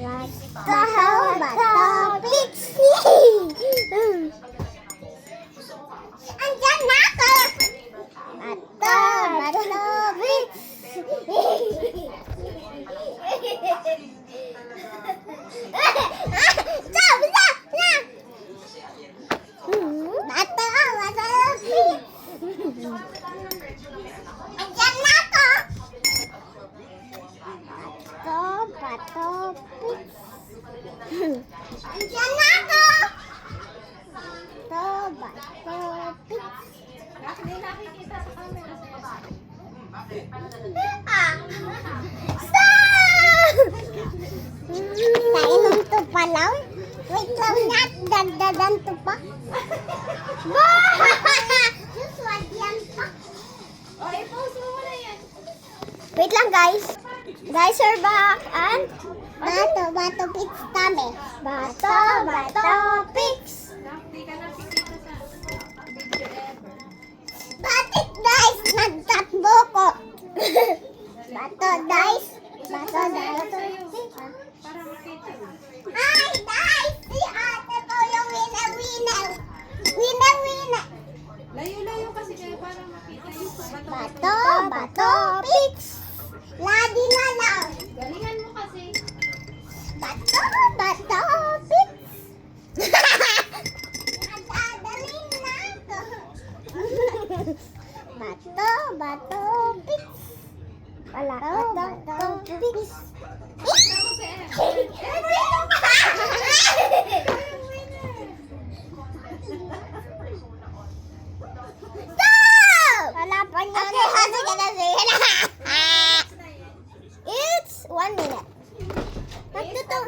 Bato, Pixie! Andyan na ako! Bato, Pixie! Stop! Bato, Pixie! Andyan na ako! Bato, Pixie! Andyan na ako! Bato, Pixie! Hindi nakikita sa camera sa Stop! Kainom to pa lang? Wait lang nga, dagdagan to pa. Suswag yan pa. O, i-post mo muna yan. Wait lang guys. Guys are back and Bato, Pix kami. Bato, Pix. Hindi ka nakikita sa video ever. Bakit guys? Nagtatbo ko. Bato, guys. Para makita mo. Ay, guys! Si ate ko yung winner. Winner. Layo-layo kasi kayo para makita yung Bato, Pix. Lagi na lang. Galingan mo kasi. Bato, Pix. Nadadali na ako. Bato, Pix. Bato, Pix. Tama si Stop! Wala pa niya. Okay, sige na. It's 1 minute. Ba't ito?